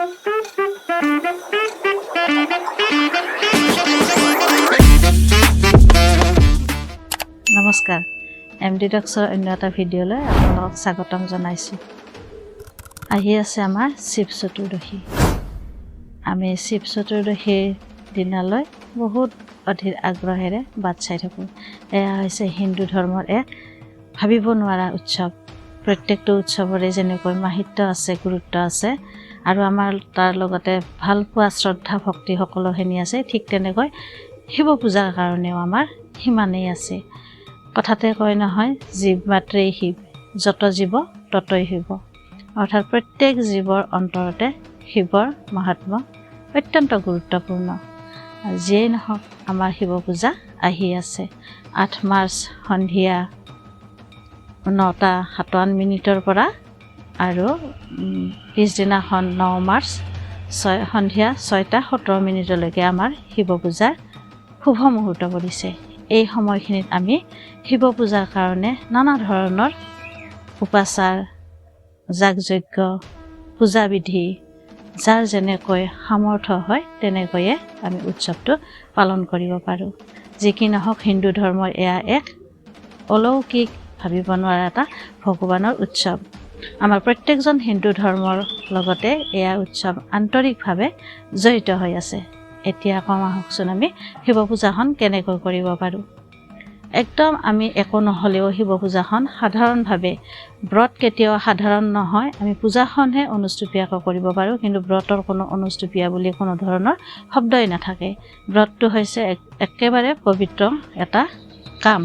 নমস্কাৰ M.D.Taalksৰ অন্য এটা ভিডিঅ'লৈ আপোনালোকক স্বাগতম জনাইছোঁ। আহি আছে আমাৰ শিৱ চতুৰ্দশী। আমি শিৱ চতুৰ্দশীৰ দিনালৈ বহুত অধীৰ আগ্ৰহেৰে বাট চাই থাকোঁ। এয়া হৈছে হিন্দু ধৰ্মৰ এক ভাবিব নোৱাৰা উৎসৱ। প্ৰত্যেকটো উৎসৱৰে যেনেকৈ মাহাত্ম্য আছে, গুৰুত্ব আছে আৰু আমাৰ তাৰ লগতে ভাল পোৱা শ্ৰদ্ধা ভক্তি সকলোখিনি আছে, ঠিক তেনেকৈ শিৱ পূজাৰ কাৰণেও আমাৰ সিমানেই আছে। কথাতে কয় নহয়, জীৱ মাত্ৰেই শিৱ, যত জীৱ ততই শিৱ। অৰ্থাৎ প্ৰত্যেক জীৱৰ অন্তৰতে শিৱৰ মাহাত্ম্য অত্যন্ত গুৰুত্বপূৰ্ণ। যিয়েই নহওক, আমাৰ শিৱ পূজা আহি আছে। 8 মাৰ্চ সন্ধিয়া 9:57 পৰা আৰু পিছদিনাখন 9 মাৰ্চ সন্ধিয়া 6:17 আমাৰ শিৱ পূজাৰ শুভ মুহূৰ্ত পৰিছে। এই সময়খিনিত আমি শিৱ পূজাৰ কাৰণে নানা ধৰণৰ উপাচাৰ, যাগযজ্ঞ, পূজাবিধি যাৰ যেনেকৈ সামৰ্থ্য হয় তেনেকৈয়ে আমি উৎসৱটো পালন কৰিব পাৰোঁ। যি কি নহওক, হিন্দু ধৰ্মৰ এয়া এক অলৌকিক, ভাবিব নোৱাৰা এটা ভগৱানৰ উৎসৱ। আমাৰ প্ৰত্যেকজন হিন্দু ধৰ্মৰ লগতে এয়া উৎসৱ আন্তৰিকভাৱে জড়িত হৈ আছে। এতিয়া কম আহকচোন আমি শিৱ পূজাখন কেনেকৈ কৰিব পাৰোঁ। একদম আমি একো নহ'লেও শিৱ পূজাখন সাধাৰণভাৱে, ব্ৰত কেতিয়াও সাধাৰণ নহয়, আমি পূজাখনহে অনুষ্টুপীয়াকৈ কৰিব পাৰোঁ, কিন্তু ব্ৰতৰ কোনো অনুষ্টুপীয়া বুলি কোনো ধৰণৰ শব্দই নাথাকে। ব্ৰতটো হৈছে একেবাৰে পবিত্ৰ এটা কাম।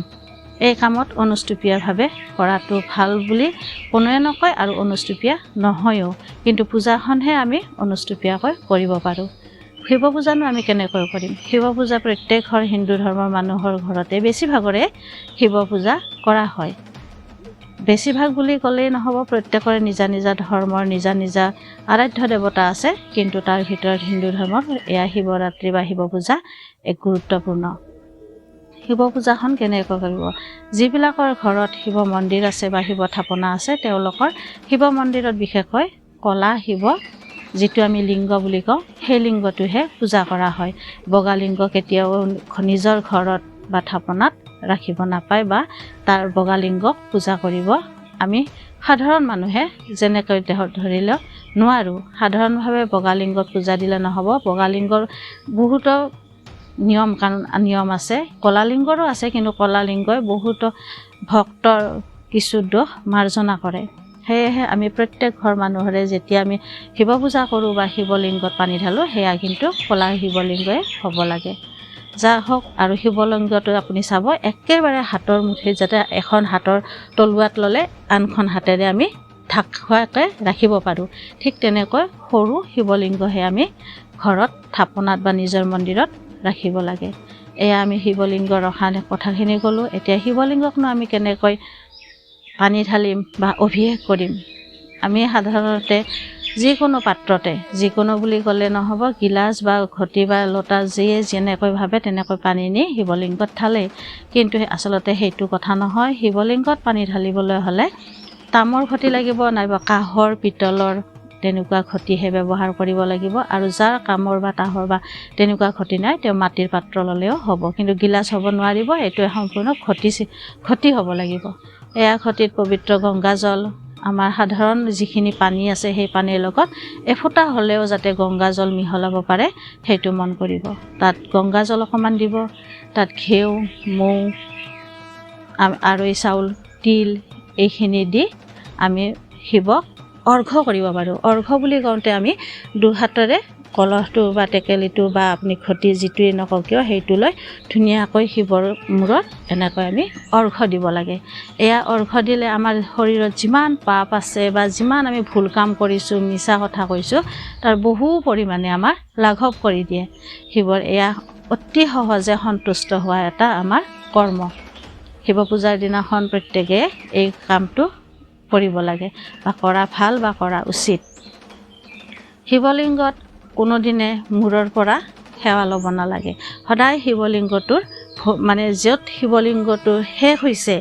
এই কামত অনুষ্টুপীয়াভাৱে কৰাটো ভাল বুলি কোনোৱে নকয় আৰু অনুষ্টুপীয়া নহয়ও, কিন্তু পূজাখনহে আমি অনুষ্টুপীয়াকৈ কৰিব পাৰোঁ। শিৱ পূজানো আমি কেনেকৈ কৰিম? শিৱ পূজা প্ৰত্যেক হিন্দু ধৰ্মৰ মানুহৰ ঘৰতে বেছিভাগৰে শিৱ পূজা কৰা হয়। বেছিভাগ বুলি ক'লেই নহ'ব, প্ৰত্যেকৰে নিজা নিজা ধৰ্মৰ নিজা নিজা আৰাধ্য দেৱতা আছে, কিন্তু তাৰ ভিতৰত হিন্দু ধৰ্মৰ এয়া শিৱৰাত্ৰি বা শিৱ পূজা এক গুৰুত্বপূৰ্ণ। শিৱ পূজাখন কেনেকৈ কৰিব? যিবিলাকৰ ঘৰত শিৱ মন্দিৰ আছে বা শিৱ থাপনা আছে, তেওঁলোকৰ শিৱ মন্দিৰত বিশেষকৈ কলা শিৱ, যিটো আমি লিংগ বুলি কওঁ, সেই লিংগটোহে পূজা কৰা হয়। বগা লিংগ কেতিয়াও নিজৰ ঘৰত বা থাপনাত ৰাখিব নাপায় বা তাৰ বগা লিংগক পূজা কৰিব আমি সাধাৰণ মানুহে যেনেকৈ ধৰি লওক নোৱাৰোঁ। সাধাৰণভাৱে বগা লিংগত পূজা দিলে নহ'ব। বগা লিংগৰ বহুতো নিয়ম আছে, কলা লিংগৰো আছে, কিন্তু কলা লিংগই বহুতো ভক্তৰ কিছু দোষ মাৰ্জনা কৰে। সেয়েহে আমি প্ৰত্যেক ঘৰ মানুহৰে যেতিয়া আমি শিৱ পূজা কৰোঁ বা শিৱলিংগত পানী ঢালোঁ, সেয়া কিন্তু কলা শিৱলিংগই হ'ব লাগে। যা হওক, আৰু শিৱলিংগটো আপুনি চাব একেবাৰে হাতৰ মুঠিত, যাতে এখন হাতৰ তলুৱাত ল'লে আনখন হাতেৰে আমি ঢাক খোৱাকৈ ৰাখিব পাৰোঁ। ঠিক তেনেকৈ সৰু শিৱলিংগহে আমি ঘৰত থাপনাত বা নিজৰ মন্দিৰত ৰাখিব লাগে। এয়া আমি শিৱলিংগ ৰখা কথাখিনি ক'লোঁ। এতিয়া শিৱলিংগকনো আমি কেনেকৈ পানী ঢালিম বা অভিষেক কৰিম? আমি সাধাৰণতে যিকোনো পাত্ৰতে, যিকোনো বুলি ক'লে নহ'ব, গিলাচ বা ঘটি বা লোটা যিয়ে যেনেকৈ ভাবে তেনেকৈ পানী নি শিৱলিংগত ঢালে। কিন্তু আচলতে সেইটো কথা নহয়। শিৱলিংগত পানী ঢালিবলৈ হ'লে তামৰ ঘটি লাগিব, নাইবা কাঁহৰ, পিতলৰ তেনেকুৱা ঘটিহে ব্যৱহাৰ কৰিব লাগিব। আৰু যাৰ কামৰ বা কাঁহৰ বা তেনেকুৱা ঘটি নাই, তেওঁ মাটিৰ পাত্ৰ ল'লেও হ'ব, কিন্তু গিলাচ হ'ব নোৱাৰিব। এইটোৱে সম্পূৰ্ণ ঘটি হ'ব লাগিব। এয়া ঘটিত পবিত্ৰ গংগাজল, আমাৰ সাধাৰণ যিখিনি পানী আছে সেই পানীৰ লগত এফোঁটা হ'লেও যাতে গংগাজল মিহলাব পাৰে, সেইটো মন কৰিব। তাত গংগাজল অকণমান দিব, তাত ঘিউ, মৌ, আৰৈ চাউল, তিল এইখিনি দি আমি শিৱক অৰ্ঘ্য কৰিব পাৰোঁ। অৰ্ঘ্য বুলি কওঁতে আমি দুহাতেৰে কলহটো বা টেকেলিটো বা আপুনি ঘটি যিটোৱে নকওঁ কিয়, সেইটো লৈ ধুনীয়াকৈ শিৱৰ মূৰত এনেকৈ আমি অৰ্ঘ্য দিব লাগে। এয়া অৰ্ঘ্য দিলে আমাৰ শৰীৰত যিমান পাপ আছে বা যিমান আমি ভুল কাম কৰিছোঁ, মিছা কথা কৈছোঁ, তাৰ বহু পৰিমাণে আমাৰ লাঘৱ কৰি দিয়ে। শিৱৰ এয়া অতি সহজে সন্তুষ্ট হোৱা এটা আমাৰ কৰ্ম। শিৱ পূজাৰ দিনাখন প্ৰত্যেকে এই কামটো কৰিব লাগে বা কৰা ভাল বা কৰা উচিত। শিৱলিংগত কোনোদিনে মূৰৰ পৰা সেৱা ল'ব নালাগে। সদায় শিৱলিংগটোৰ মানে য'ত শিৱলিংগটো শেষ হৈছে,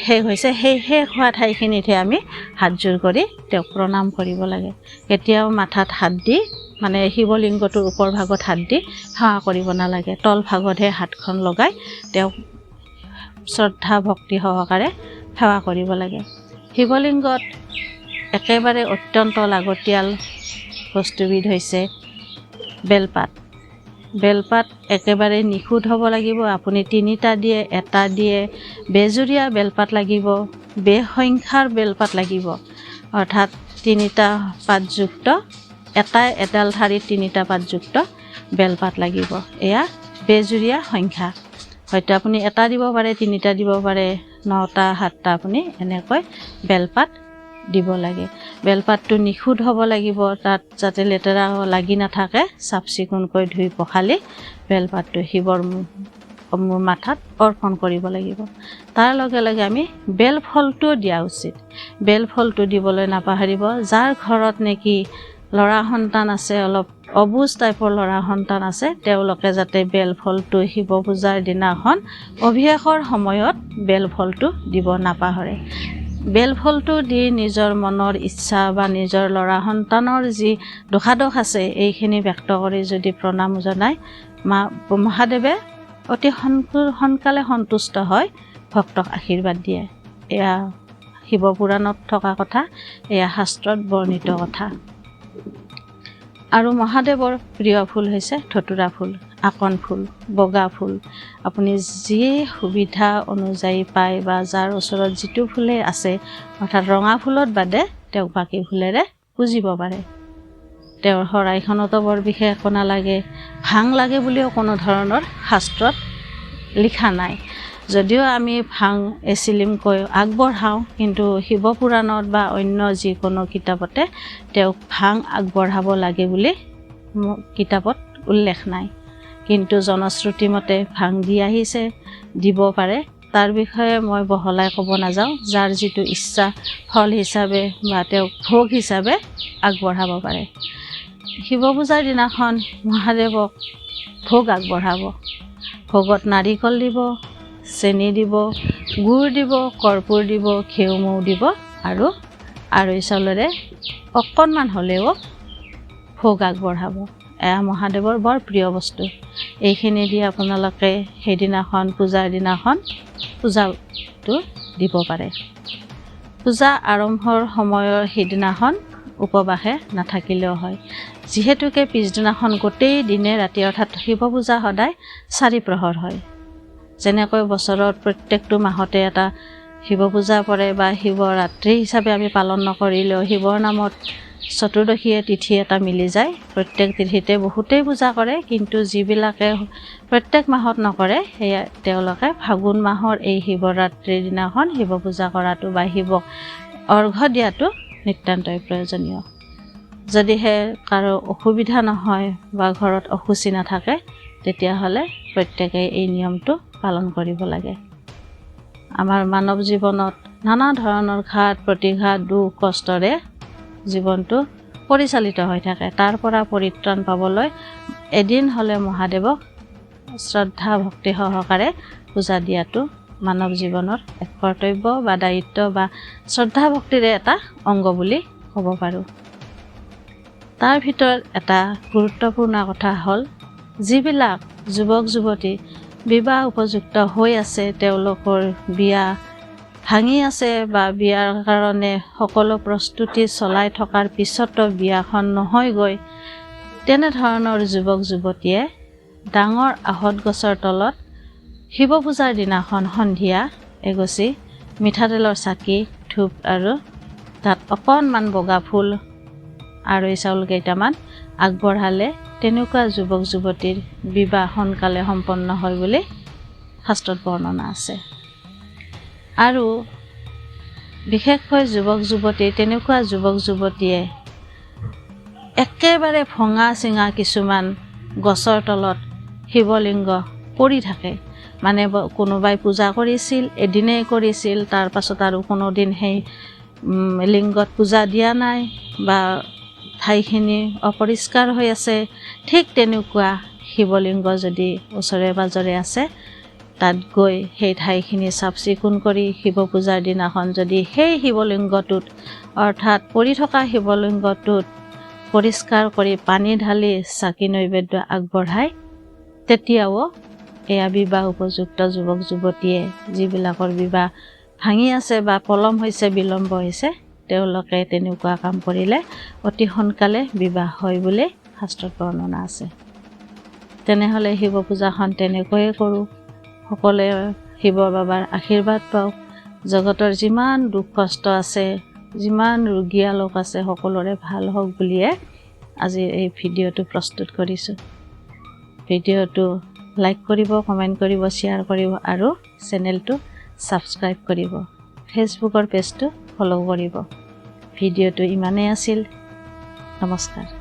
শেষ হৈছে সেই শেষ হোৱা ঠাইখিনিতহে আমি হাতযোৰ কৰি তেওঁক প্ৰণাম কৰিব লাগে কেতিয়াও মাথাত হাত দি মানে শিৱলিংগটোৰ ওপৰ ভাগত হাত দি সেৱা কৰিব নালাগে তল ভাগতহে হাতখন লগাই তেওঁক শ্ৰদ্ধা ভক্তি সহকাৰে সেৱা কৰিব লাগে শিৱলিংগত একেবাৰে অত্যন্ত লাগতিয়াল বস্তুবিধ হৈছে বেলপাত একেবাৰে নিখুঁত হ'ব লাগিব আপুনি 3টা দিয়ে 1টা দিয়ে বেজুৰীয়া বেলপাত লাগিব বেসংখ্যাৰ বেলপাত লাগিব অৰ্থাৎ 3টা পাতযুক্ত এডাল ঠাৰিত 3টা পাতযুক্ত বেলপাত লাগিব এয়া বেজুৰীয়া সংখ্যা হয়তো আপুনি 1টা দিব পাৰে 3টা দিব পাৰে 9টা 7টা আপুনি এনেকৈ বেলপাত দিব লাগে বেলপাতটো নিখুঁত হ'ব লাগিব তাত যাতে লেতেৰা লাগি নাথাকে চাফ চিকুণকৈ ধুই পখালি বেলপাতটো শিৱৰ মাথাত অৰ্পণ কৰিব লাগিব তাৰ লগে লগে আমি বেলফলটো দিয়া উচিত বেলফলটো দিবলৈ নাপাহৰিব যাৰ ঘৰত নেকি ল'ৰা সন্তান আছে অলপ অবুজ টাইপৰ ল'ৰা সন্তান আছে তেওঁলোকে যাতে বেলফলটো শিৱ পূজাৰ দিনাখন অভিষেকৰ সময়ত বেলফলটো দিব নাপাহৰে বেলফলটো দি নিজৰ মনৰ ইচ্ছা বা নিজৰ ল'ৰা সন্তানৰ যি দোষাদোষ আছে এইখিনি ব্যক্ত কৰি যদি প্ৰণাম জনায় মহাদেৱে অতি সোনকালে সন্তুষ্ট হয় ভক্তক আশীৰ্বাদ দিয়ে এয়া শিৱ পুৰাণত থকা কথা এয়া শাস্ত্ৰত বৰ্ণিত কথা আৰু মহাদেৱৰ প্ৰিয় ফুল হৈছে ধতুৰা ফুল আকন ফুল বগা ফুল আপুনি যি সুবিধা অনুযায়ী পায় বা যাৰ ওচৰত যিটো ফুলে আছে অৰ্থাৎ ৰঙা ফুলত বাদে তেওঁক বাকী ফুলেৰে পুজিব পাৰে তেওঁৰ শৰাইখনতো বৰ বিশেষ একো নালাগে ভাং লাগে বুলিও কোনো ধৰণৰ শাস্ত্ৰত লিখা নাই যদিও আমি ভাং এচিলিমকৈ আগবঢ়াওঁ কিন্তু শিৱ পুৰাণত বা অন্য যিকোনো কিতাপতে তেওঁক ভাং আগবঢ়াব লাগে বুলি কিতাপত উল্লেখ নাই কিন্তু জনশ্ৰুতি মতে ভাং দি আহিছে দিব পাৰে তাৰ বিষয়ে মই বহলাই ক'ব নাযাওঁ যাৰ যিটো ইচ্ছা ফল হিচাপে বা তেওঁক ভোগ হিচাপে আগবঢ়াব পাৰে শিৱ পূজাৰ দিনাখন মহাদেৱক ভোগ আগবঢ়াব ভোগত নাৰিকল দিব চেনি দিব গুড় দিব কৰ্পূৰ দিব ঘিউ মৌ দিব আৰু আৰৈ চাউলেৰে অকণমান হ'লেও ভোগ আগবঢ়াব এয়া মহাদেৱৰ বৰ প্ৰিয় বস্তু এইখিনি দি আপোনালোকে সেইদিনাখন পূজাৰ দিনাখন পূজাটো দিব পাৰে পূজা আৰম্ভৰ সময়ৰ সেইদিনাখন উপবাসে নাথাকিলেও হয় যিহেতুকে পিছদিনাখন গোটেই দিনে ৰাতি অৰ্থাৎ শিৱ পূজা সদায় 4 প্ৰহৰ হয় যেনেকৈ বছৰত প্ৰত্যেকটো মাহতে এটা শিৱ পূজা পৰে বা শিৱৰাত্ৰি হিচাপে আমি পালন নকৰিলেও শিৱৰ নামত চতুৰ্দশী তিথি এটা মিলি যায় প্ৰত্যেক তিথিতে বহুতেই পূজা কৰে কিন্তু যিবিলাকে প্ৰত্যেক মাহত নকৰে সেয়া তেওঁলোকে ফাগুন মাহৰ এই শিৱৰাত্ৰিৰ দিনাখন শিৱ পূজা কৰাটো বা শিৱক অৰ্ঘ্য দিয়াটো নিতান্তই প্ৰয়োজনীয় যদিহে কাৰো অসুবিধা নহয় বা ঘৰত অসুচি নাথাকে তেতিয়াহ'লে প্ৰত্যেকেই এই নিয়মটো পালন কৰিব লাগে আমাৰ মানৱ জীৱনত নানা ধৰণৰ ঘাত প্ৰতিঘাত দুখ কষ্টৰে জীৱনটো পৰিচালিত হৈ থাকে তাৰ পৰা পৰিত্ৰাণ পাবলৈ এদিন হ'লে মহাদেৱক শ্ৰদ্ধা ভক্তি সহকাৰে পূজা দিয়াটো মানৱ জীৱনৰ এক কৰ্তব্য বা দায়িত্ব বা শ্ৰদ্ধা ভক্তিৰে এটা অংগ বুলি ক'ব পাৰোঁ তাৰ ভিতৰত এটা গুৰুত্বপূৰ্ণ কথা হ'ল যিবিলাক যুৱক যুৱতী বিবাহ উপযুক্ত হৈ আছে তেওঁলোকৰ বিয়া ভাঙি আছে বা বিয়াৰ কাৰণে সকলো প্ৰস্তুতি চলাই থকাৰ পিছতো বিয়াখন নহয়গৈ তেনেধৰণৰ যুৱক যুৱতীয়ে ডাঙৰ আহত গছৰ তলত শিৱ পূজাৰ দিনাখন সন্ধিয়া এগছি মিঠাতেলৰ চাকি ধূপ আৰু তাত অকণমান বগা ফুল আৰু চাউল কেইটামান আগবঢ়ালে তেনেকুৱা যুৱক যুৱতীৰ বিবাহ সোনকালে সম্পন্ন হয় বুলি শাস্ত্ৰত বৰ্ণনা আছে আৰু বিশেষকৈ যুৱক যুৱতী তেনেকুৱা যুৱক যুৱতীয়ে একেবাৰে ভঙা চিঙা কিছুমান গছৰ তলত শিৱলিংগ পৰি থাকে মানে কোনোবাই পূজা কৰিছিল এদিনেই কৰিছিল তাৰ পাছত আৰু কোনো দিন সেই লিংগত পূজা দিয়া নাই বা ঠাইখিনি অপৰিষ্কাৰ হৈ আছে ঠিক তেনেকুৱা শিৱলিংগ যদি ওচৰে পাজৰে আছে তাত গৈ সেই ঠাইখিনি চাফ চিকুণ কৰি শিৱ পূজাৰ দিনাখন যদি সেই শিৱলিংগটোত অৰ্থাৎ পৰি থকা শিৱলিংগটোত পৰিষ্কাৰ কৰি পানী ঢালি চাকি নৈবেদ্য আগবঢ়ায়, তেতিয়াও এয়া বিবাহ উপযুক্ত যুৱক যুৱতীয়ে যিবিলাকৰ বিবাহ ভাঙি আছে বা পলম হৈছে, বিলম্ব হৈছে, তেওঁলোকে তেনেকুৱা কাম কৰিলে অতি সোনকালে বিবাহ হয় বুলি শাস্ত্ৰত বৰ্ণনা আছে। তেনেহ'লে শিৱ পূজাখন তেনেকৈয়ে কৰোঁ। সকলোৱে শিৱ বাবাৰ আশীৰ্বাদ পাওক। জগতৰ যিমান দুখ কষ্ট আছে, যিমান ৰোগীয়া লোক আছে, সকলোৰে ভাল হওক বুলিয়ে আজি এই ভিডিঅ'টো প্ৰস্তুত কৰিছোঁ। ভিডিঅ'টো লাইক কৰিব, কমেণ্ট কৰিব, শ্বেয়াৰ কৰিব আৰু চেনেলটো ছাবস্ক্ৰাইব কৰিব। ফেচবুকৰ পেজটো ফ'ল' কৰিব। ভিডিঅ'টো ইমানেই আছিল। নমস্কাৰ।